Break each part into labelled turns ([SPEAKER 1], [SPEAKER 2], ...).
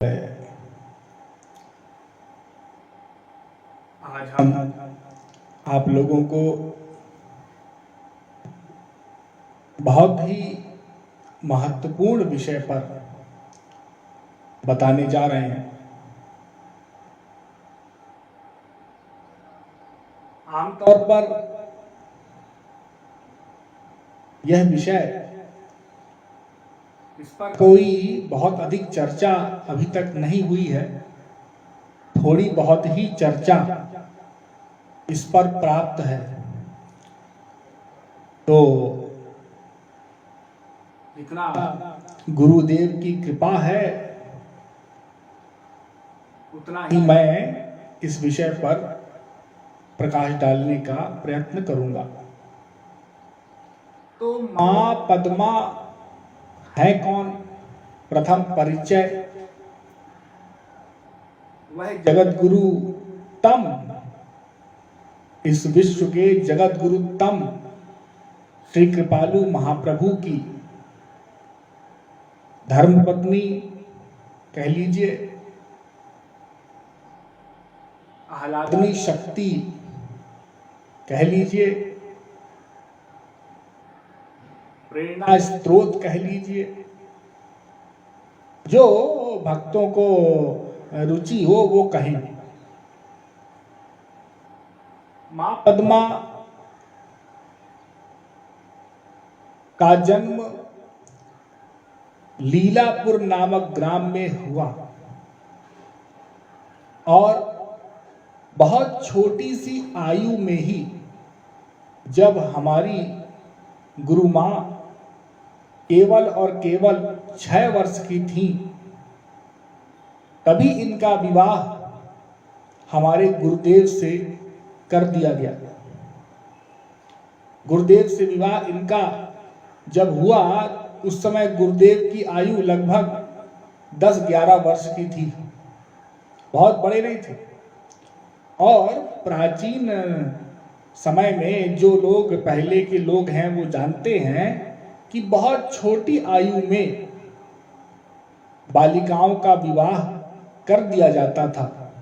[SPEAKER 1] आज हम आप लोगों को बहुत ही महत्वपूर्ण विषय पर बताने जा रहे हैं। आमतौर पर यह विषय इस पर कोई बहुत अधिक चर्चा अभी तक नहीं हुई है। थोड़ी बहुत ही चर्चा इस पर प्राप्त है। तो जितना गुरुदेव की कृपा है उतना ही मैं इस विषय पर प्रकाश डालने का प्रयत्न करूंगा। तो मां पद्मा है कौन? प्रथम परिचय, वह जगत गुरु तम, इस विश्व के जगत गुरु तम श्री कृपालु महाप्रभु की धर्मपत्नी कह लीजिए, आह्लादनी शक्ति कह लीजिए, प्रेरणा स्रोत कह लीजिए, जो भक्तों को रुचि हो वो कहें। मां पद्मा का जन्म लीलापुर नामक ग्राम में हुआ और बहुत छोटी सी आयु में ही जब हमारी गुरु मां केवल और केवल 6 वर्ष की थी, तभी इनका विवाह हमारे गुरुदेव से कर दिया गया। गुरुदेव से विवाह इनका जब हुआ उस समय गुरुदेव की आयु लगभग 10-11 वर्ष की थी, बहुत बड़े नहीं थे। और प्राचीन समय में जो लोग पहले के लोग हैं वो जानते हैं कि बहुत छोटी आयु में बालिकाओं का विवाह कर दिया जाता था।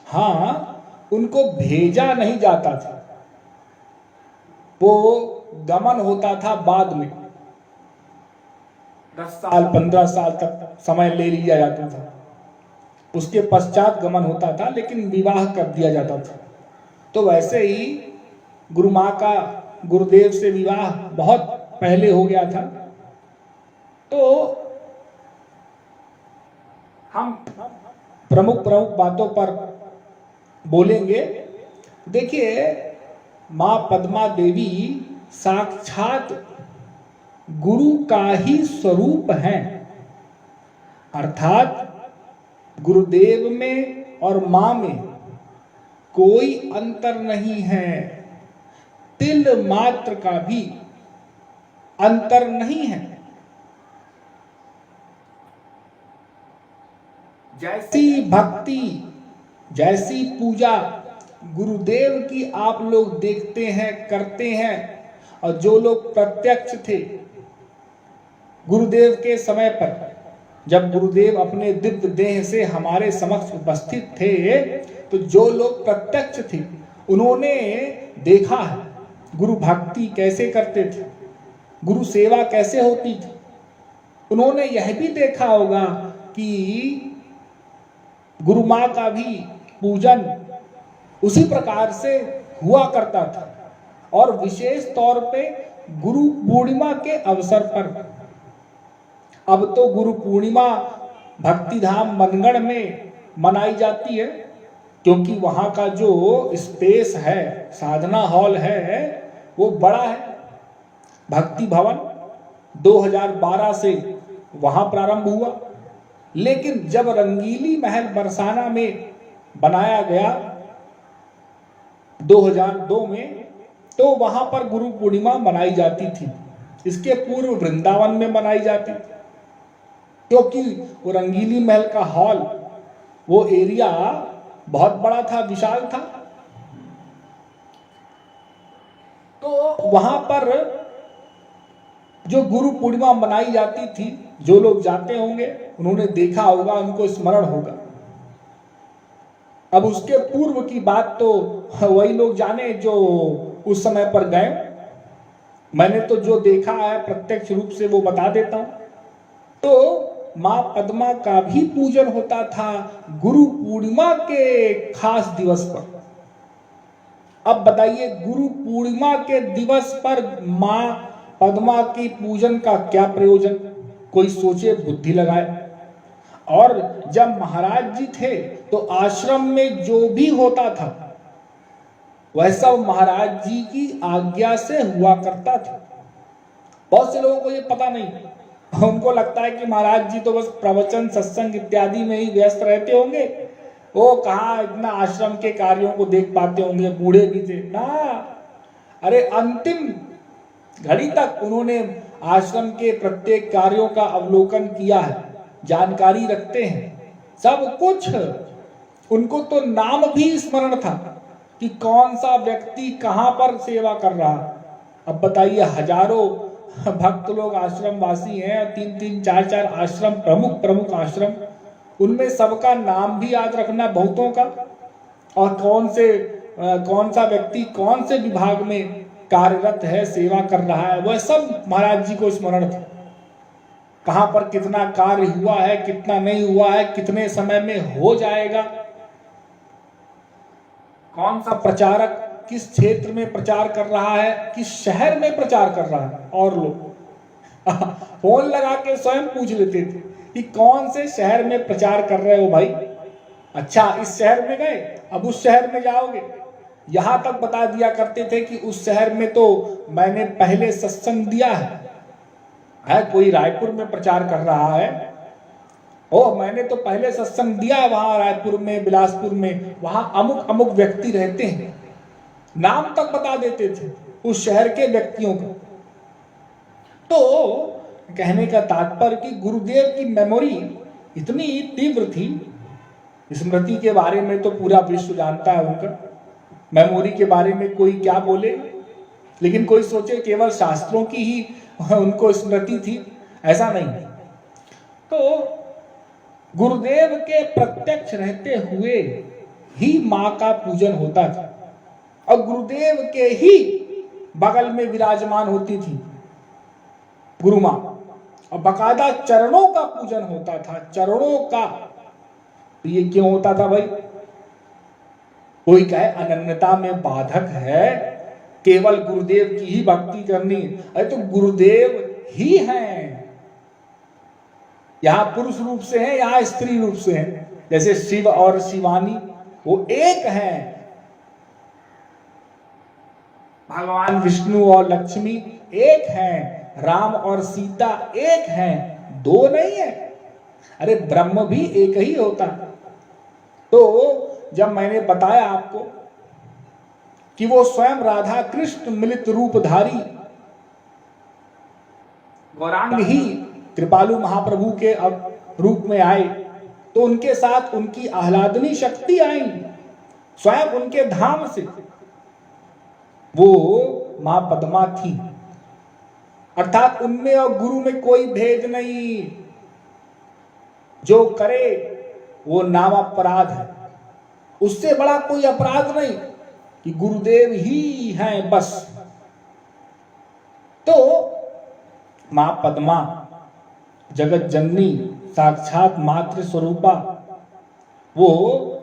[SPEAKER 1] हाँ, उनको भेजा नहीं जाता था, वो गमन होता था बाद में। 10 साल 15 साल तक समय ले लिया जाता था, उसके पश्चात गमन होता था, लेकिन विवाह कर दिया जाता था। तो वैसे ही गुरु माँ का गुरुदेव से विवाह बहुत पहले हो गया था। तो हम प्रमुख बातों पर बोलेंगे। देखिए, मां पद्मा देवी साक्षात गुरु का ही स्वरूप हैं, अर्थात गुरुदेव में और मां में कोई अंतर नहीं है, तिल मात्र का भी अंतर नहीं है। जैसी भक्ति, जैसी पूजा गुरुदेव की आप लोग देखते हैं, करते हैं, और जो लोग प्रत्यक्ष थे गुरुदेव के समय पर, जब गुरुदेव अपने दिव्य देह से हमारे समक्ष उपस्थित थे, तो जो लोग प्रत्यक्ष थे उन्होंने देखा है गुरु भक्ति कैसे करते थे, गुरु सेवा कैसे होती थी। उन्होंने यह भी देखा होगा कि गुरु माँ का भी पूजन उसी प्रकार से हुआ करता था। और विशेष तौर पे गुरु पूर्णिमा के अवसर पर, अब तो गुरु पूर्णिमा भक्तिधाम मनगढ़ में मनाई जाती है, क्योंकि वहां का जो स्पेस है, साधना हॉल है, वो बड़ा है। भक्ति भवन 2012 से वहां प्रारंभ हुआ, लेकिन जब रंगीली महल बरसाना में बनाया गया 2002 में, तो वहां पर गुरु पूर्णिमा मनाई जाती थी। इसके पूर्व वृंदावन में मनाई जाती थी, क्योंकि वो रंगीली महल का हॉल, वो एरिया बहुत बड़ा था, विशाल था। तो वहां पर जो गुरु पूर्णिमा मनाई जाती थी, जो लोग जाते होंगे उन्होंने देखा होगा, उनको स्मरण होगा। अब उसके पूर्व की बात तो वही लोग जाने जो उस समय पर गए। मैंने तो जो देखा है प्रत्यक्ष रूप से वो बता देता हूं। तो मां पद्मा का भी पूजन होता था गुरु पूर्णिमा के खास दिवस पर। अब बताइए, गुरु पूर्णिमा के दिवस पर मां पद्मा की पूजन का क्या प्रयोजन? कोई सोचे, बुद्धि लगाए। और जब महाराज जी थे तो आश्रम में जो भी होता था वह सब महाराज जी की आज्ञा से हुआ करता था। बहुत से लोगों को ये पता नहीं, उनको लगता है कि महाराज जी तो बस प्रवचन सत्संग इत्यादि में ही व्यस्त रहते होंगे, वो कहाँ इतना आश्रम के कार्यों को देख पाते होंगे, बूढ़े भी थे ना। अरे अंतिम घड़ी तक उन्होंने आश्रम के प्रत्येक कार्यों का अवलोकन किया है, जानकारी रखते हैं सब कुछ। उनको तो नाम भी स्मरण था कि कौन सा व्यक्ति कहां पर सेवा कर रहा। अब बताइए, हजारों भक्त लोग आश्रम वासी हैं, 3-3, 4-4 आश्रम, प्रमुख आश्रम, उनमें सबका नाम भी याद रखना बहुतों का, और कौन सा व्यक्ति कौन से विभाग में कार्यरत है, सेवा कर रहा है, वह सब महाराज जी को स्मरण था। कहां पर कितना कार्य हुआ है, कितना नहीं हुआ है, कितने समय में हो जाएगा, कौन सा प्रचारक किस क्षेत्र में प्रचार कर रहा है, किस शहर में प्रचार कर रहा है। और लोग फोन लगा के स्वयं पूछ लेते थे कि कौन से शहर में प्रचार कर रहे हो भाई। अच्छा, इस शहर में गए, अब उस शहर में जाओगे। यहां तक बता दिया करते थे कि उस शहर में तो मैंने पहले सत्संग दिया है। कोई रायपुर में प्रचार कर रहा है, मैंने तो पहले सत्संग दिया वहां रायपुर में, बिलासपुर में, वहां अमुक अमुक व्यक्ति रहते हैं। नाम तक बता देते थे उस शहर के व्यक्तियों का। तो कहने का तात्पर्य कि गुरुदेव की मेमोरी इतनी तीव्र थी, स्मृति के बारे में तो पूरा विश्व जानता है उनका, मेमोरी के बारे में कोई क्या बोले। लेकिन कोई सोचे केवल शास्त्रों की ही उनको स्मृति थी, ऐसा नहीं। तो गुरुदेव के प्रत्यक्ष रहते हुए ही मां का पूजन होता था, और गुरुदेव के ही बगल में विराजमान होती थी गुरु मां, और बकायदा चरणों का पूजन होता था, चरणों का। तो ये क्यों होता था भाई? कोई कहे अनन्यता में बाधक है, केवल गुरुदेव की ही भक्ति करनी। अरे तो गुरुदेव ही हैं, यहां पुरुष रूप से हैं, यहां स्त्री रूप से हैं। जैसे शिव और शिवानी वो एक हैं, भगवान विष्णु और लक्ष्मी एक हैं, राम और सीता एक हैं, दो नहीं है। अरे ब्रह्म भी एक ही होता। तो जब मैंने बताया आपको कि वो स्वयं राधा कृष्ण मिलित रूपधारी गौरांग ही कृपालु महाप्रभु के रूप में आए, तो उनके साथ उनकी आह्लादनी शक्ति आई स्वयं उनके धाम से। वो मां पद्मा थी, अर्थात उनमें और गुरु में कोई भेद नहीं। जो करे वो नाम अपराध है, उससे बड़ा कोई अपराध नहीं कि गुरुदेव ही हैं बस। तो मां पद्मा जगत जननी साक्षात मातृ स्वरूपा, वो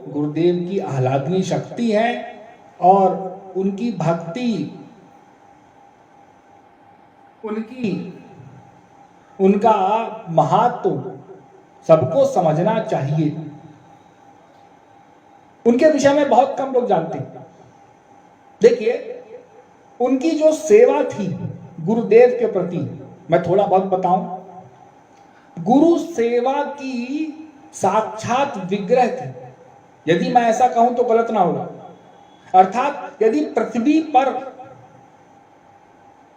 [SPEAKER 1] गुरुदेव की आह्लादनी शक्ति है, और उनकी भक्ति, उनका महत्व सबको समझना चाहिए। उनके विषय में बहुत कम लोग जानते हैं। देखिए, उनकी जो सेवा थी गुरुदेव के प्रति, मैं थोड़ा बहुत बताऊं। गुरु सेवा की साक्षात विग्रह थी, यदि मैं ऐसा कहूं तो गलत ना होगा। अर्थात यदि पृथ्वी पर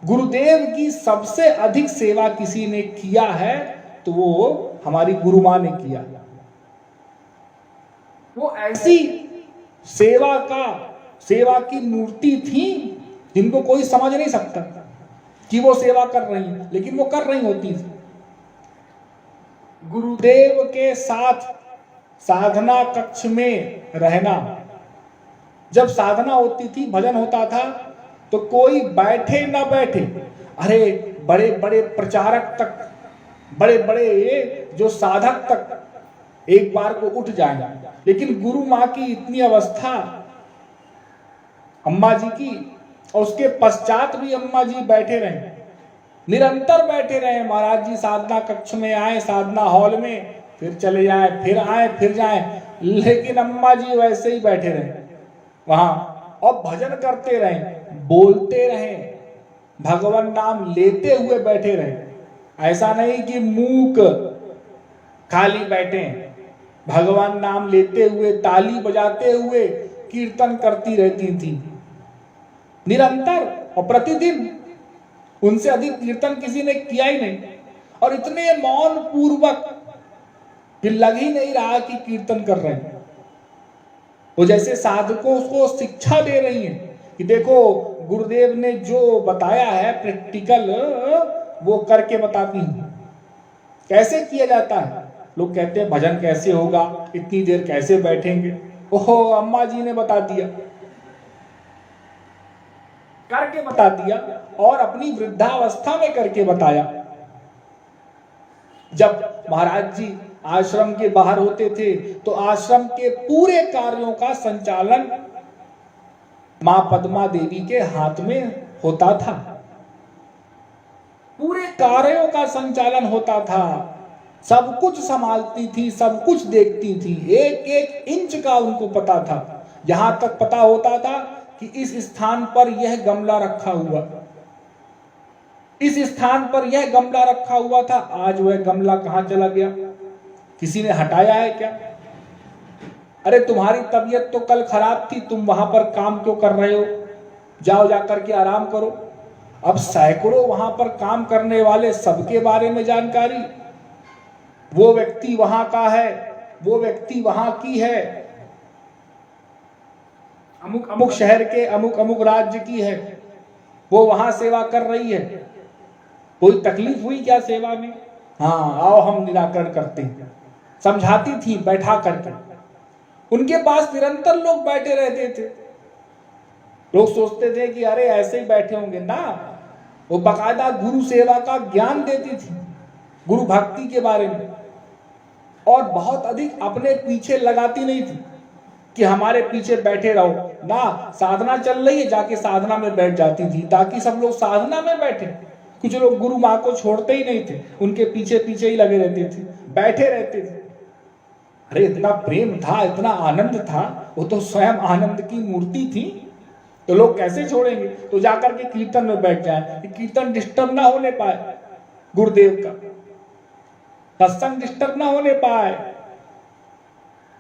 [SPEAKER 1] गुरुदेव की सबसे अधिक सेवा किसी ने किया है तो वो हमारी गुरु मां ने किया। वो ऐसी सेवा की मूर्ति थी जिनको कोई समझ नहीं सकता। कि वो सेवा कर रही हैं, लेकिन वो कर रही होती थी। गुरुदेव के साथ साधना कक्ष में रहना, जब साधना होती थी, भजन होता था, तो कोई बैठे ना बैठे, अरे बड़े बड़े प्रचारक तक, बड़े बड़े जो साधक तक एक बार को उठ जाएगा, लेकिन गुरु माँ की इतनी अवस्था अम्मा जी की, और उसके पश्चात भी अम्मा जी बैठे रहे, निरंतर बैठे रहे। महाराज जी साधना कक्ष में आए, साधना हॉल में, फिर चले जाए, फिर आए, फिर जाए, लेकिन अम्मा जी वैसे ही बैठे रहे वहां, और भजन करते रहे, बोलते रहे, भगवान नाम लेते हुए बैठे रहे। ऐसा नहीं कि मूक खाली बैठे, भगवान नाम लेते हुए, ताली बजाते हुए कीर्तन करती रहती थी निरंतर और प्रतिदिन। उनसे अधिक कीर्तन किसी ने किया ही नहीं, और इतने मौन पूर्वक कि लग ही नहीं रहा कि कीर्तन कर रहे हैं। वो जैसे साधकों को शिक्षा दे रही हैं कि देखो गुरुदेव ने जो बताया है प्रैक्टिकल, वो करके बताती हैं कैसे किया जाता है। लोग कहते हैं भजन कैसे होगा, इतनी देर कैसे बैठेंगे, ओहो अम्मा जी ने बता दिया, करके बता दिया, और अपनी वृद्धावस्था में करके बताया। जब महाराज जी आश्रम के बाहर होते थे तो आश्रम के पूरे कार्यों का संचालन मां पद्मा देवी के हाथ में होता था, पूरे कार्यों का संचालन होता था, सब कुछ संभालती थी, सब कुछ देखती थी, एक एक इंच का उनको पता था। यहां तक पता होता था कि इस स्थान पर यह गमला रखा हुआ, इस स्थान पर यह गमला रखा हुआ था, आज वह गमला कहां चला गया, किसी ने हटाया है क्या? अरे तुम्हारी तबीयत तो कल खराब थी, तुम वहां पर काम क्यों कर रहे हो, जाओ जाकर के आराम करो। अब सैकड़ों वहां पर काम करने वाले, सबके बारे में जानकारी, वो व्यक्ति वहां का है, वो व्यक्ति वहां की है, अमुक अमुक शहर के अमुक अमुक राज्य की है, वो वहां सेवा कर रही है, कोई तकलीफ हुई क्या सेवा में, हाँ आओ हम निराकरण करते हैं, समझाती थी बैठा करके। उनके पास निरंतर लोग बैठे रहते थे। लोग सोचते थे कि अरे ऐसे ही बैठे होंगे, ना, वो बकायदा गुरु सेवा का ज्ञान देती थी, गुरु भक्ति के बारे में, और बहुत अधिक अपने पीछे लगाती नहीं थी कि हमारे पीछे बैठे रहो, ना, साधना चल रही है जाके साधना में बैठ जाती थी ताकि सब लोग साधना में बैठे। कुछ लोग गुरु माँ को छोड़ते ही नहीं थे, उनके पीछे पीछे ही लगे रहते थे, बैठे रहते थे। अरे इतना प्रेम था, इतना आनंद था, वो तो स्वयं आनंद की मूर्ति थी, तो लोग कैसे छोड़ेंगे? तो जाकर के कीर्तन में बैठ जाए, कीर्तन डिस्टर्ब ना होने पाए, गुरुदेव का सत्संग डिस्टर्ब ना होने पाए,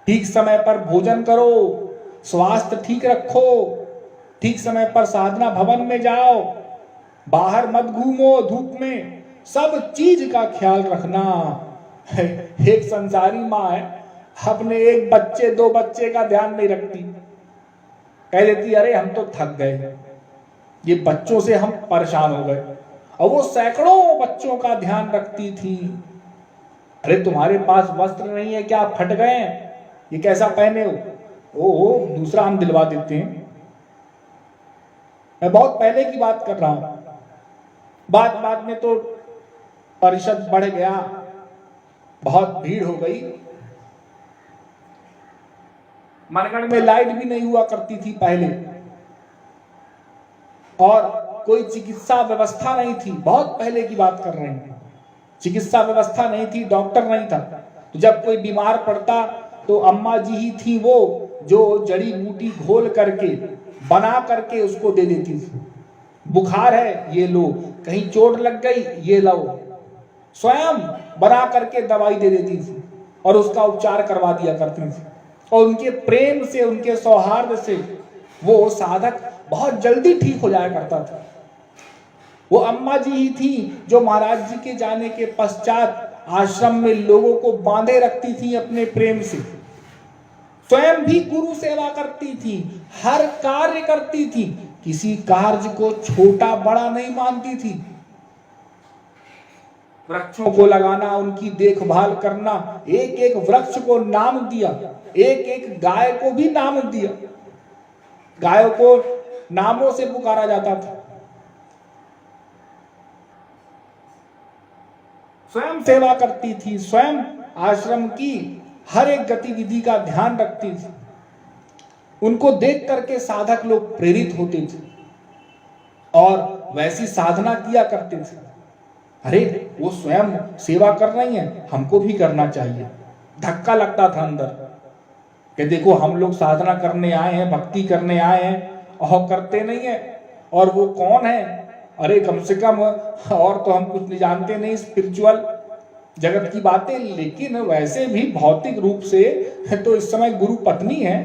[SPEAKER 1] ठीक समय पर भोजन करो, स्वास्थ्य ठीक रखो, ठीक समय पर साधना भवन में जाओ, बाहर मत घूमो धूप में, सब चीज का ख्याल रखना। एक संसारी माँ है, अपने एक बच्चे दो बच्चे का ध्यान नहीं रखती, कह देती अरे हम तो थक गए, ये बच्चों से हम परेशान हो गए, और वो सैकड़ों बच्चों का ध्यान रखती थी। अरे तुम्हारे पास वस्त्र नहीं है क्या, फट गए हैं, ये कैसा पहने हो, ओ दूसरा हम दिलवा देते हैं। मैं बहुत पहले की बात कर रहा हूं, बाद में तो परिषद बढ़ गया, बहुत भीड़ हो गई, मनगढ़ में लाइट भी नहीं हुआ करती थी पहले, और कोई चिकित्सा व्यवस्था नहीं थी, बहुत पहले की बात कर रहे हैं, चिकित्सा व्यवस्था नहीं थी, डॉक्टर नहीं था, तो जब कोई बीमार पड़ता तो अम्मा जी ही थी वो जो जड़ी बूटी घोल करके बना करके उसको दे देती थी। बुखार है ये लो, कहीं चोट लग गई ये लो, स्वयं बना करके दवाई दे देती थी और उसका उपचार करवा दिया करती थी। और उनके प्रेम से, उनके सौहार्द से वो साधक बहुत जल्दी ठीक हो जाया करता था। वो अम्मा जी ही थी जो महाराज जी के जाने के पश्चात आश्रम में लोगों को बांधे रखती थी अपने प्रेम से, स्वयं भी गुरु सेवा करती थी, हर कार्य करती थी, किसी कार्य को छोटा बड़ा नहीं मानती थी, वृक्षों को लगाना, उनकी देखभाल करना, एक एक वृक्ष को नाम दिया, एक एक गाय को भी नाम दिया। गायों को नामों से पुकारा जाता था। स्वयं सेवा करती थी, स्वयं आश्रम की हर एक गतिविधि का ध्यान रखती थी। उनको देख करके साधक लोग प्रेरित होते थे और वैसी साधना किया करते थे। अरे वो स्वयं सेवा कर रही हैं, हमको भी करना चाहिए। धक्का लगता था अंदर कि देखो हम लोग साधना करने आए हैं, भक्ति करने आए हैं और करते नहीं है। और वो कौन है? अरे कम से कम और तो हम कुछ नहीं जानते नहीं, स्पिरिचुअल जगत की बातें, लेकिन वैसे भी भौतिक रूप से तो इस समय गुरु पत्नी है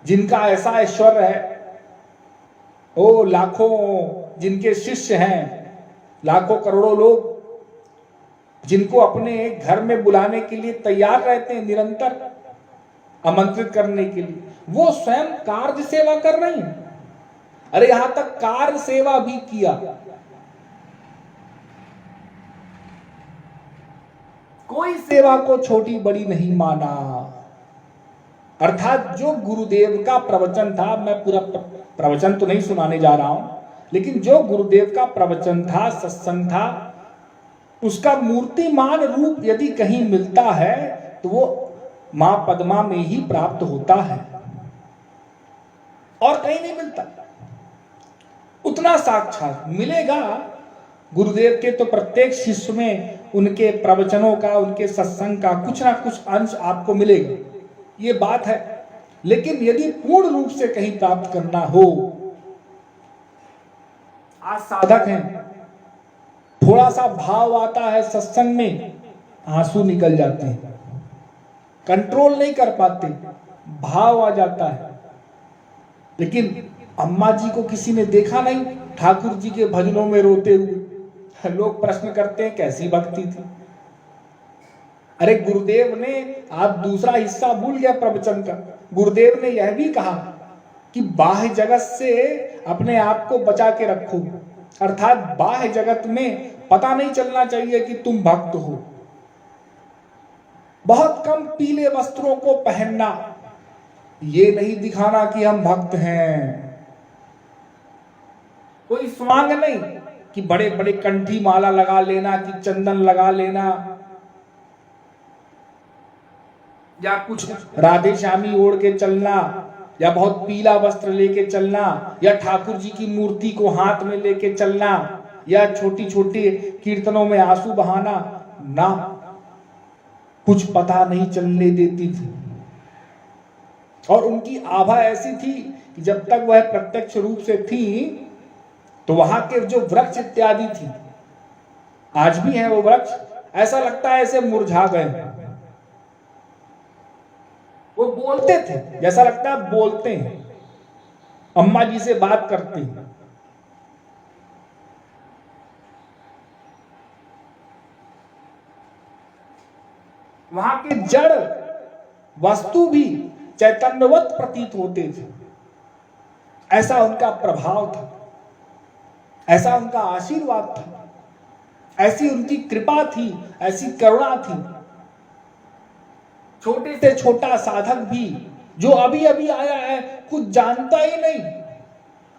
[SPEAKER 1] जिनका ऐसा ऐश्वर्य है। ओ लाखों जिनके शिष्य हैं, लाखों करोड़ों लोग जिनको अपने घर में बुलाने के लिए तैयार रहते हैं, निरंतर आमंत्रित करने के लिए, वो स्वयं कार्य सेवा कर रही हैं। अरे यहां तक कार्य सेवा भी किया। कोई सेवा को छोटी बड़ी नहीं माना। अर्थात जो गुरुदेव का प्रवचन था, मैं पूरा प्रवचन तो नहीं सुनाने जा रहा हूं, लेकिन जो गुरुदेव का प्रवचन था, सत्संग था, उसका मूर्तिमान रूप यदि कहीं मिलता है तो वो मां पद्मा में ही प्राप्त होता है और कहीं नहीं मिलता। उतना साक्षात मिलेगा गुरुदेव के तो प्रत्येक शिष्य में उनके प्रवचनों का, उनके सत्संग का कुछ ना कुछ अंश आपको मिलेगा, ये बात है। लेकिन यदि पूर्ण रूप से कहीं प्राप्त करना हो, आज साधक हैं, थोड़ा सा भाव आता है सत्संग में, आंसू निकल जाते हैं, कंट्रोल नहीं कर पाते, भाव आ जाता है। लेकिन अम्मा जी को किसी ने देखा नहीं ठाकुर जी के भजनों में रोते हुए। लोग प्रश्न करते हैं कैसी भक्ति थी। अरे गुरुदेव ने, आप दूसरा हिस्सा भूल गया प्रवचन का, गुरुदेव ने यह भी कहा कि बाह्य जगत से अपने आप को बचा के रखो। अर्थात बाह्य जगत में पता नहीं चलना चाहिए कि तुम भक्त हो। बहुत कम पीले वस्त्रों को पहनना, ये नहीं दिखाना कि हम भक्त हैं। कोई स्वांग नहीं कि बड़े बड़े कंठी माला लगा लेना, कि चंदन लगा लेना, या कुछ राधे श्यामी ओढ़ के चलना, या बहुत पीला वस्त्र लेके चलना, या ठाकुर जी की मूर्ति को हाथ में लेके चलना, या छोटी छोटी कीर्तनों में आंसू बहाना ना, कुछ पता नहीं चलने देती थी। और उनकी आभा ऐसी थी कि जब तक वह प्रत्यक्ष रूप से थी तो वहां के जो वृक्ष इत्यादि थी, आज भी है वो वृक्ष, ऐसा लगता है ऐसे मुरझा गए। वो बोलते थे, जैसा लगता है बोलते हैं, अम्मा जी से बात करते हैं। वहां के जड़ वस्तु भी चैतन्यवत प्रतीत होते थे। ऐसा उनका प्रभाव था, ऐसा उनका आशीर्वाद था, ऐसी उनकी कृपा थी, ऐसी करुणा थी। छोटे से छोटा साधक भी जो अभी अभी आया है, कुछ जानता ही नहीं।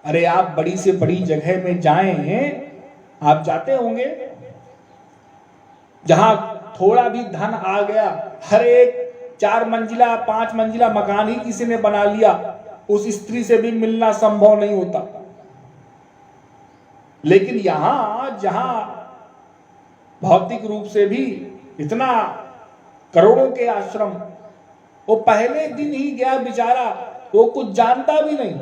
[SPEAKER 1] अरे आप बड़ी से बड़ी जगह में जाएं, आप जाते होंगे, जहां थोड़ा भी धन आ गया, हर एक 4 मंजिला 5 मंजिला मकान ही किसी ने बना लिया, उस स्त्री से भी मिलना संभव नहीं होता। लेकिन यहां जहां भौतिक रूप से भी इतना करोड़ों के आश्रम, वो पहले दिन ही गया बेचारा, वो कुछ जानता भी नहीं।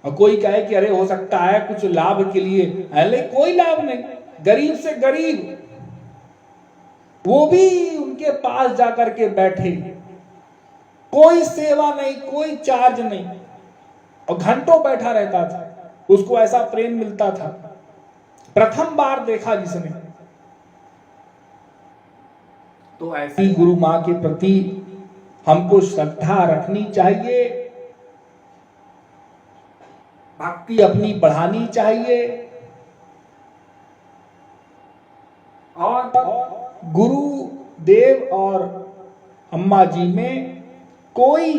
[SPEAKER 1] और कोई कहे कि अरे हो सकता है कुछ लाभ के लिए, अरे कोई लाभ नहीं, गरीब से गरीब वो भी उनके पास जाकर के बैठे, कोई सेवा नहीं, कोई चार्ज नहीं, और घंटों बैठा रहता था। उसको ऐसा प्रेम मिलता था। प्रथम बार देखा जिसने, तो ऐसी गुरु मां के प्रति हमको श्रद्धा रखनी चाहिए, भक्ति अपनी बढ़ानी चाहिए। और गुरुदेव और अम्मा जी में कोई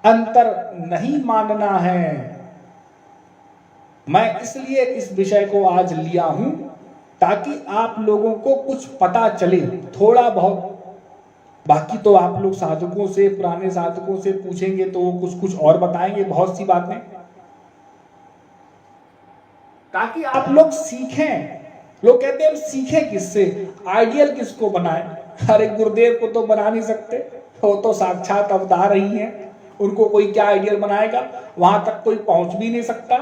[SPEAKER 1] अंतर नहीं मानना है। मैं इसलिए इस विषय को आज लिया हूं ताकि आप लोगों को कुछ पता चले थोड़ा बहुत। बाकी तो आप लोग साधकों से, पुराने साधकों से पूछेंगे तो वो कुछ कुछ और बताएंगे, बहुत सी बातें, ताकि आप लोग सीखें। लोग कहते हैं हम सीखें किससे, आइडियल किसको बनाए। अरे गुरुदेव को तो बना नहीं सकते, वो तो साक्षात अवतार ही हैं, उनको कोई क्या आइडियल बनाएगा, वहां तक कोई पहुंच भी नहीं सकता।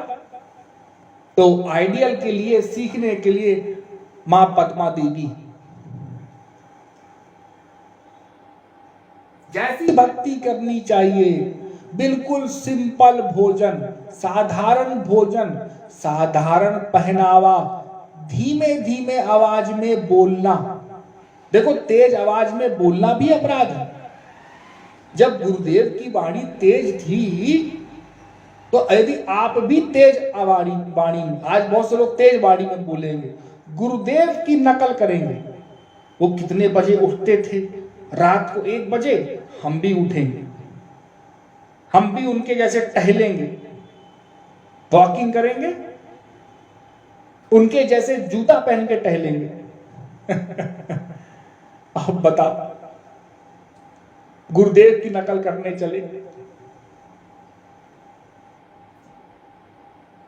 [SPEAKER 1] तो आइडियल के लिए, सीखने के लिए मां पद्मा देवी जैसी भक्ति करनी चाहिए। बिल्कुल सिंपल भोजन, साधारण भोजन, साधारण पहनावा, धीमे धीमे आवाज में बोलना। देखो तेज आवाज में बोलना भी अपराध है। जब गुरुदेव की वाणी तेज थी तो यदि आप भी तेज वाणी, आज बहुत से लोग तेज वाणी में बोलेंगे, गुरुदेव की नकल करेंगे। वो कितने बजे उठते थे, रात को 1 बजे, हम भी उठेंगे, हम भी उनके जैसे टहलेंगे, वॉकिंग करेंगे, उनके जैसे जूता पहन के टहलेंगे। अब बताओ, गुरुदेव की नकल करने चले,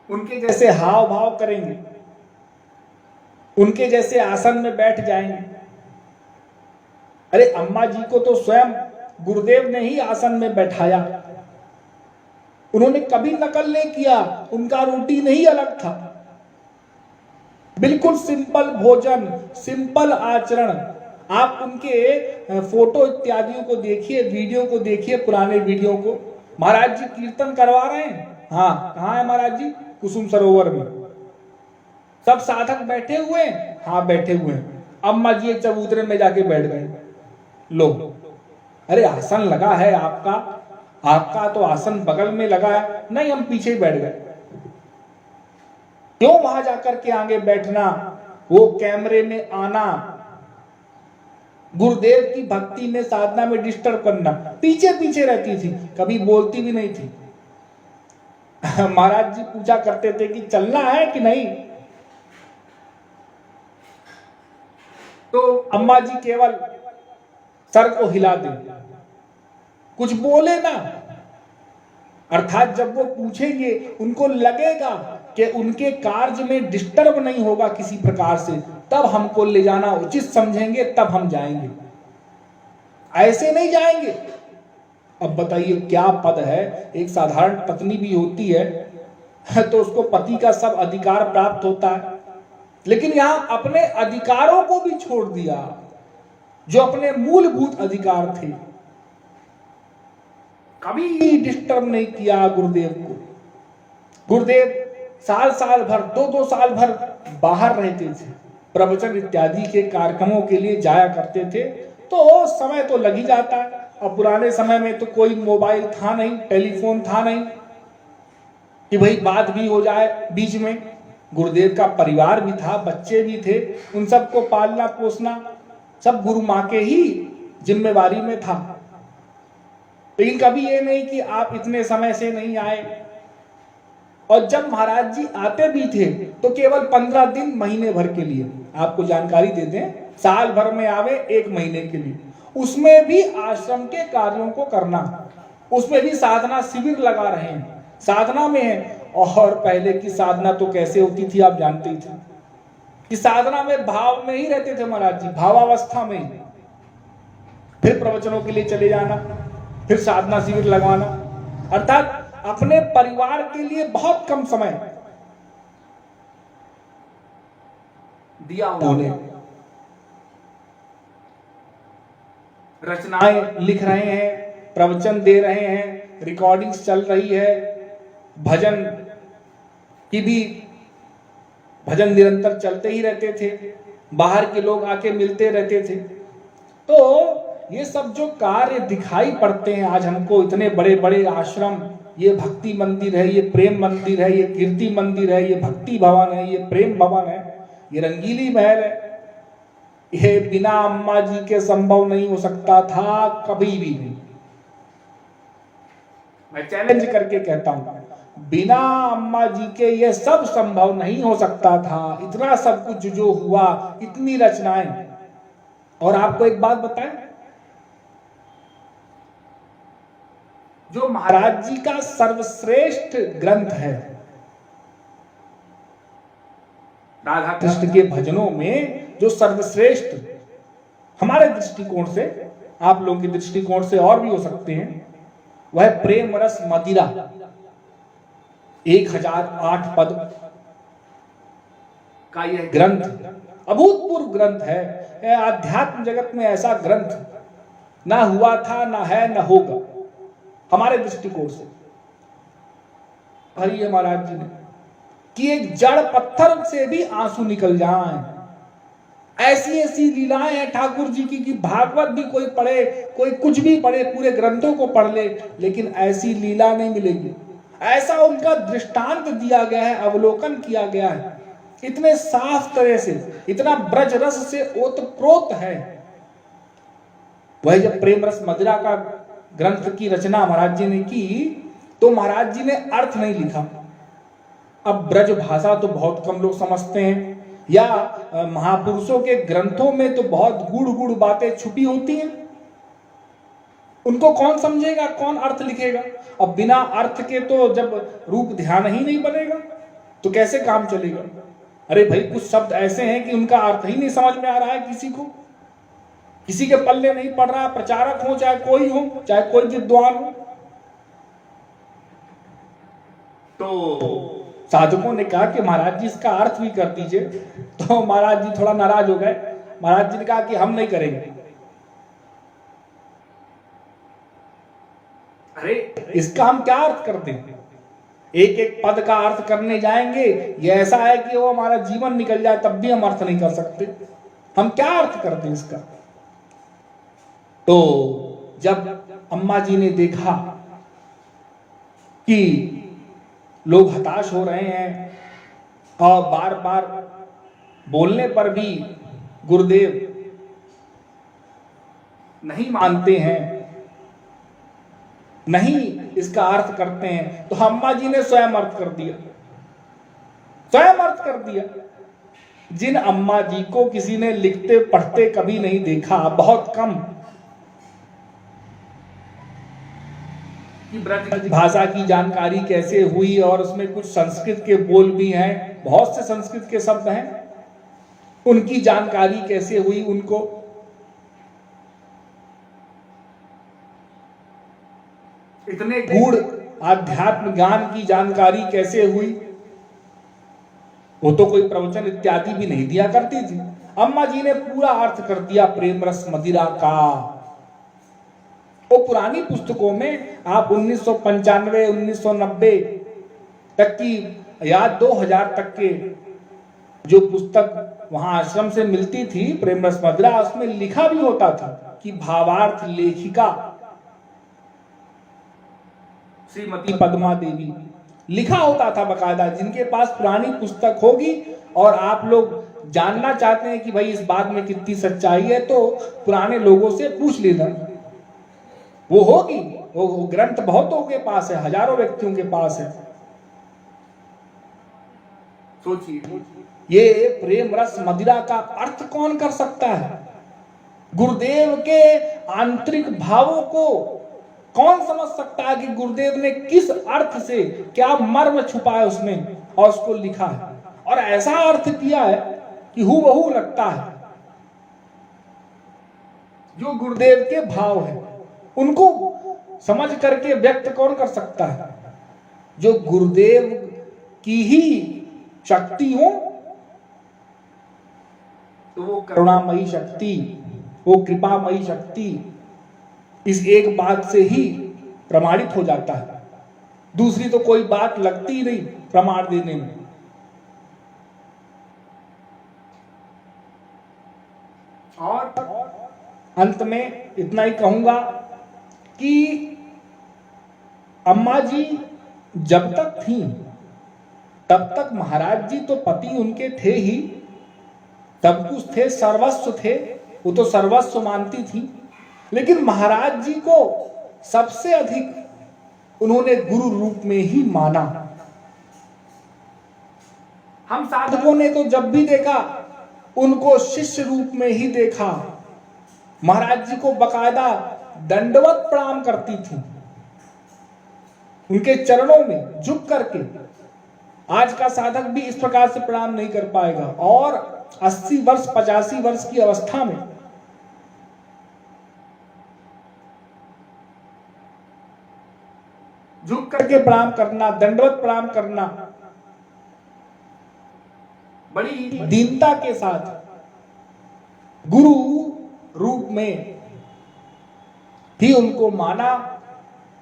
[SPEAKER 1] उनके जैसे हाव भाव करेंगे, उनके जैसे आसन में बैठ जाएंगे। अरे अम्मा जी को तो स्वयं गुरुदेव ने ही आसन में बैठाया, उन्होंने कभी नकल नहीं किया, उनका रूटीन ही अलग था। बिल्कुल सिंपल भोजन, सिंपल आचरण। आप उनके फोटो इत्यादियों को देखिए, वीडियो को देखिए, पुराने वीडियो को। महाराज जी कीर्तन करवा रहे हैं, हाँ कहाँ है महाराज जी? कुसुम सरोवर में। सब साधक बैठे हुए हैं, हाँ बैठे हुए हैं। अम्मा जी एक चबूतरे में जाके बैठ गए। लो, अरे आसन लगा है आपका, आपका तो आसन बगल में लगा है, नहीं हम पीछे ही बैठ गए। क्यों वहां जाकर के आगे बैठना, वो कैमरे में आना, गुरुदेव की भक्ति में, साधना में डिस्टर्ब करना। पीछे पीछे रहती थी, कभी बोलती भी नहीं थी। महाराज जी पूछा करते थे कि चलना है कि नहीं, तो अम्मा जी केवल सर को हिला दे, कुछ बोले ना। अर्थात जब वो पूछेंगे, उनको लगेगा कि उनके कार्य में डिस्टर्ब नहीं होगा किसी प्रकार से, तब हमको ले जाना उचित समझेंगे, तब हम जाएंगे, ऐसे नहीं जाएंगे। अब बताइए क्या पद है, एक साधारण पत्नी भी होती है तो उसको पति का सब अधिकार प्राप्त होता है, लेकिन यहां अपने अधिकारों को भी छोड़ दिया, जो अपने मूलभूत अधिकार थे। कभी डिस्टर्ब नहीं किया गुरुदेव को। गुरुदेव साल साल भर, 2-2 साल भर बाहर रहते थे, प्रवचन इत्यादि के कार्यक्रमों के लिए जाया करते थे। तो समय तो लग ही जाता है, और पुराने समय में तो कोई मोबाइल था नहीं, टेलीफोन था नहीं कि भाई बात भी हो जाए बीच में। गुरुदेव का परिवार भी था, बच्चे भी थे, उन सबको पालना पोसना सब गुरु माँ के ही जिम्मेवारी में था। लेकिन कभी ये नहीं कि आप इतने समय से नहीं आए। और जब महाराज जी आते भी थे तो केवल 15 दिन, महीने भर के लिए। आपको जानकारी दे दें, साल भर में आवे 1 महीने के लिए, उसमें भी आश्रम के कार्यों को करना, उसमें भी साधना शिविर लगा रहे हैं, साधना में है। और पहले की साधना तो कैसे होती थी आप जानते ही थे, कि साधना में भाव में ही रहते थे महाराज जी, भावावस्था में। फिर प्रवचनों के लिए चले जाना, फिर साधना शिविर लगवाना, अर्थात अपने परिवार के लिए बहुत कम समय दिया उन्होंने। रचनाएं लिख रहे हैं, प्रवचन दे रहे हैं, रिकॉर्डिंग्स चल रही है, भजन की भी, भजन निरंतर चलते ही रहते थे, बाहर के लोग आके मिलते रहते थे। तो ये सब जो कार्य दिखाई पड़ते हैं आज हमको, इतने बड़े बड़े आश्रम, ये भक्ति मंदिर है, ये प्रेम मंदिर है, ये कीर्ति मंदिर है, ये भक्ति भवन है, ये प्रेम भवन है, ये रंगीली महल है, ये बिना अम्मा जी के संभव नहीं हो सकता था, कभी भी नहीं। मैं चैलेंज करके कहता हूं, बिना अम्मा जी के ये सब संभव नहीं हो सकता था। इतना सब कुछ जो हुआ, इतनी रचनाएं। और आपको एक बात बताएं, जो महाराज जी का सर्वश्रेष्ठ ग्रंथ है, राधा कृष्ण के भजनों में जो सर्वश्रेष्ठ, हमारे दृष्टिकोण से, आप लोगों के दृष्टिकोण से और भी हो सकते हैं, वह प्रेम रस मदिरा 1008 पद का यह ग्रंथ अभूतपूर्व ग्रंथ है। आध्यात्म जगत में ऐसा ग्रंथ ना हुआ था, ना है, ना होगा हमारे दृष्टिकोण से। हरि महाराज जी ने कि एक जड़ पत्थर से भी आंसू निकल जाएं, ऐसी ऐसी लीलाएं हैं ठाकुर जी की कि भागवत भी कोई पढ़े, कोई कुछ भी पढ़े, पूरे ग्रंथों को पढ़ ले, लेकिन ऐसी लीला नहीं मिलेगी। ऐसा उनका दृष्टांत दिया गया है, अवलोकन किया गया है, इतने साफ तरह से, इतना ब्रज रस से ओतप्रोत है। वह जब प्रेम रस मदिरा का ग्रंथ की रचना महाराज जी ने की, तो महाराज जी ने अर्थ नहीं लिखा। अब ब्रज भाषा तो बहुत कम लोग समझते हैं, या महापुरुषों के ग्रंथों में तो बहुत गूढ़ गूढ़ बातें छुपी होती हैं, उनको कौन समझेगा, कौन अर्थ लिखेगा। अब बिना अर्थ के तो जब रूप ध्यान ही नहीं बनेगा तो कैसे काम चलेगा। अरे भाई, कुछ शब्द ऐसे हैं कि उनका अर्थ ही नहीं समझ में आ रहा है किसी को, किसी के पल्ले नहीं पड़ रहा, प्रचारक हो चाहे कोई हो, चाहे कोई विद्वान हो। तो साधकों ने कहा कि महाराज जी इसका अर्थ भी कर दीजिए। तो महाराज जी थोड़ा नाराज हो गए। महाराज जी ने कहा कि हम नहीं करेंगे। अरे इसका हम क्या अर्थ करते हैं, एक एक पद का अर्थ करने जाएंगे, ये ऐसा है कि वो हमारा जीवन निकल जाए तब भी हम अर्थ नहीं कर सकते, हम क्या अर्थ करते हैं इसका। तो जब अम्मा जी ने देखा कि लोग हताश हो रहे हैं और बार बार बोलने पर भी गुरुदेव नहीं मानते हैं, नहीं इसका अर्थ करते हैं, तो अम्मा जी ने स्वयं अर्थ कर दिया, स्वयं अर्थ कर दिया। जिन अम्मा जी को किसी ने लिखते पढ़ते कभी नहीं देखा, बहुत कम, कि ब्रज भाषा की जानकारी कैसे हुई, और उसमें कुछ संस्कृत के बोल भी हैं, बहुत से संस्कृत के शब्द हैं, उनकी जानकारी कैसे हुई, उनको इतने गूढ़ आध्यात्म ज्ञान की जानकारी कैसे हुई। वो तो कोई प्रवचन इत्यादि भी नहीं दिया करती थी। अम्मा जी ने पूरा अर्थ कर दिया प्रेम रस मदिरा का। वो पुरानी पुस्तकों में आप 1995, 1990 तक की या 2000 तक के जो पुस्तक वहां आश्रम से मिलती थी प्रेम रस मदिरा, उसमें लिखा भी होता था कि भावार्थ लेखिका श्रीमती पद्मा देवी, लिखा होता था बकायदा। जिनके पास पुरानी पुस्तक होगी और आप लोग जानना चाहते हैं कि भाई इस बात में कितनी सच्चाई है, तो पुराने लोगों से पूछ लेना, वो होगी। वो ग्रंथ बहुतों के पास है, हजारों व्यक्तियों के पास है। सोचिए, ये प्रेम रस मदिरा का अर्थ कौन कर सकता है? गुरुदेव के आंतरिक भावों को कौन समझ सकता है कि गुरुदेव ने किस अर्थ से, क्या मर्म छुपा है उसमें, और उसको लिखा है, और ऐसा अर्थ किया है कि हूबहू लगता है। जो गुरुदेव के भाव है उनको समझ करके व्यक्त कौन कर सकता है? जो गुरुदेव की ही शक्ति हो, तो वो करुणामयी शक्ति, वो कृपामयी शक्ति इस एक बात से ही प्रमाणित हो जाता है। दूसरी तो कोई बात लगती ही नहीं प्रमाण देने में। और अंत में इतना ही कहूंगा कि अम्मा जी जब तक थी तब तक महाराज जी तो पति उनके थे ही, सब कुछ थे, सर्वस्व थे, वो तो सर्वस्व मानती थी, लेकिन महाराज जी को सबसे अधिक उन्होंने गुरु रूप में ही माना। हम साधकों ने तो जब भी देखा उनको शिष्य रूप में ही देखा। महाराज जी को बकायदा दंडवत प्रणाम करती थी, उनके चरणों में झुक करके। आज का साधक भी इस प्रकार से प्रणाम नहीं कर पाएगा, और 80 वर्ष 85 वर्ष की अवस्था में झुक करके प्रणाम करना, दंडवत प्रणाम करना, बड़ी दीनता के साथ गुरु रूप में भी उनको माना,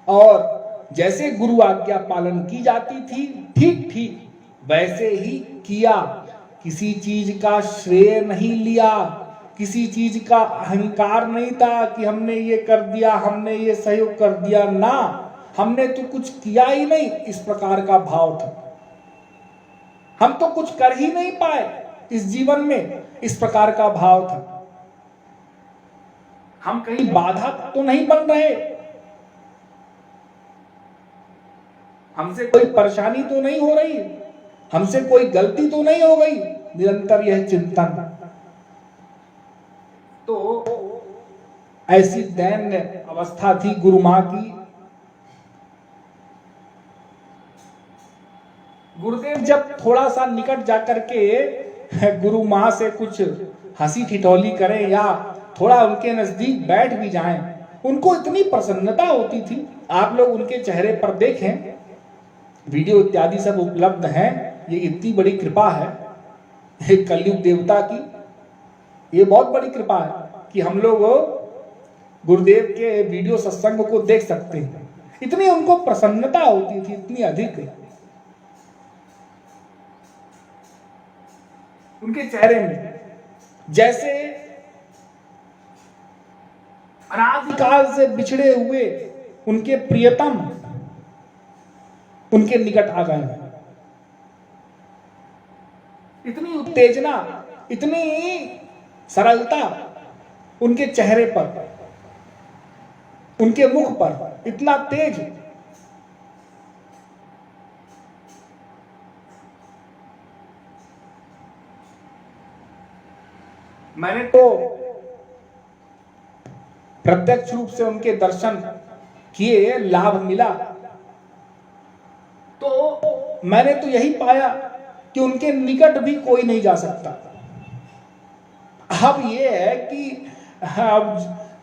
[SPEAKER 1] और जैसे गुरु आज्ञा पालन की जाती थी ठीक ठीक वैसे ही किया। किसी चीज का श्रेय नहीं लिया, किसी चीज का अहंकार नहीं था कि हमने ये कर दिया, हमने ये सहयोग कर दिया, ना, हमने तो कुछ किया ही नहीं, इस प्रकार का भाव था। हम तो कुछ कर ही नहीं पाए इस जीवन में, इस प्रकार का भाव था। हम कहीं बाधा तो नहीं बन रहे, हमसे कोई परेशानी तो नहीं हो रही, हमसे कोई गलती तो नहीं हो गई, निरंतर यह चिंतन। तो ऐसी दैन्य अवस्था थी गुरु मां की। गुरुदेव जब थोड़ा सा निकट जाकर के गुरु मां से कुछ हंसी ठिठोली करें या थोड़ा उनके नजदीक बैठ भी जाएं, उनको इतनी प्रसन्नता होती थी। आप लोग उनके चेहरे पर देखें, वीडियो इत्यादि सब उपलब्ध हैं। ये इतनी बड़ी कृपा है एक कलयुग देवता की, ये बहुत बड़ी कृपा है कि हम लोग गुरुदेव के वीडियो सत्संग को देख सकते हैं। इतनी उनको प्रसन्नता होती थी, इतनी अधिक उनके चेहरे में, जैसे अनादिकाल से बिछड़े हुए उनके प्रियतम उनके निकट आ गए। इतनी उत्तेजना, इतनी सरलता उनके चेहरे पर, उनके मुख पर, इतना तेज। मैंने तो प्रत्यक्ष रूप से उनके दर्शन किए, लाभ मिला, तो मैंने तो यही पाया कि उनके निकट भी कोई नहीं जा सकता। अब ये है कि अब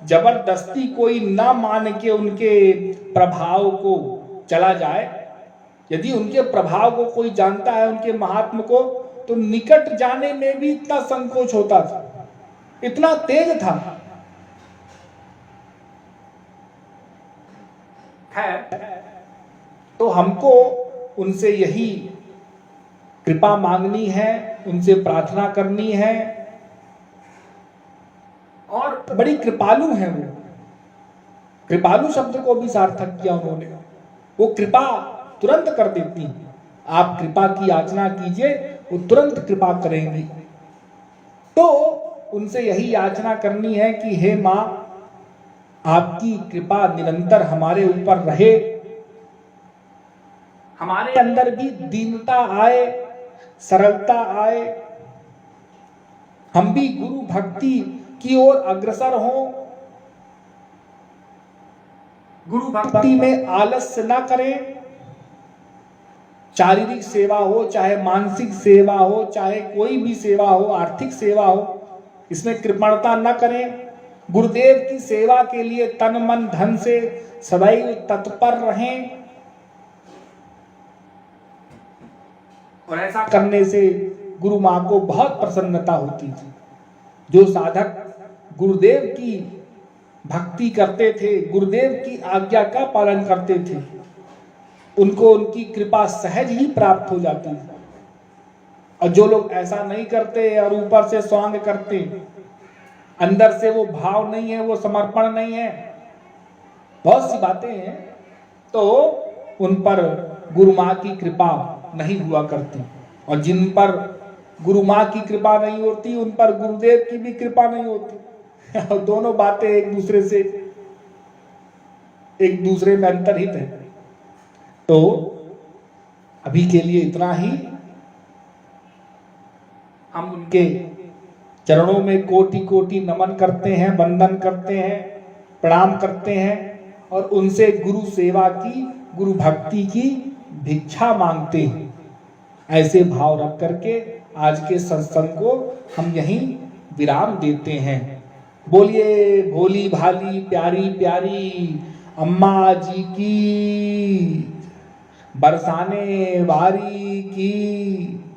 [SPEAKER 1] जबरदस्ती कोई ना मान के उनके प्रभाव को चला जाए। यदि उनके प्रभाव को कोई जानता है, उनके महात्म को, तो निकट जाने में भी इतना संकोच होता था, इतना तेज था। तो हमको उनसे यही कृपा मांगनी है, उनसे प्रार्थना करनी है। और बड़ी कृपालु हैं वो, कृपालु शब्द को भी सार्थक किया उन्होंने। वो कृपा तुरंत कर देती हैं। आप कृपा की याचना कीजिए, वो तुरंत कृपा करेंगी। तो उनसे यही याचना करनी है कि हे मां, आपकी कृपा निरंतर हमारे ऊपर रहे, हमारे अंदर भी दीनता आए, सरलता आए, हम भी गुरु भक्ति की ओर अग्रसर हों, गुरु भक्ति में आलस्य ना करें। शारीरिक सेवा हो, चाहे मानसिक सेवा हो, चाहे कोई भी सेवा हो, आर्थिक सेवा हो, इसमें कृपणता न करें। गुरुदेव की सेवा के लिए तन मन धन से सदैव तत्पर रहें, और ऐसा करने से गुरु मां को बहुत प्रसन्नता होती थी। जो साधक गुरुदेव की भक्ति करते थे, गुरुदेव की आज्ञा का पालन करते थे, उनको उनकी कृपा सहज ही प्राप्त हो जाती है। और जो लोग ऐसा नहीं करते और ऊपर से स्वांग करते, अंदर से वो भाव नहीं है, वो समर्पण नहीं है, बहुत सी बातें हैं, तो उन पर गुरु मां की कृपा नहीं हुआ करती। और जिन पर गुरु माँ की कृपा नहीं होती, उन पर गुरुदेव की भी कृपा नहीं होती। दोनों बातें एक दूसरे में अंतर्हित है। तो अभी के लिए इतना ही। हम उनके चरणों में कोटि कोटि नमन करते हैं, वंदन करते हैं, प्रणाम करते हैं और उनसे गुरु सेवा की, गुरु भक्ति की भिक्षा मांगते हैं। ऐसे भाव रख करके आज के सत्संग को हम यहीं विराम देते हैं। बोलिए भोली भाली प्यारी प्यारी अम्मा जी की, बरसाने वारी की।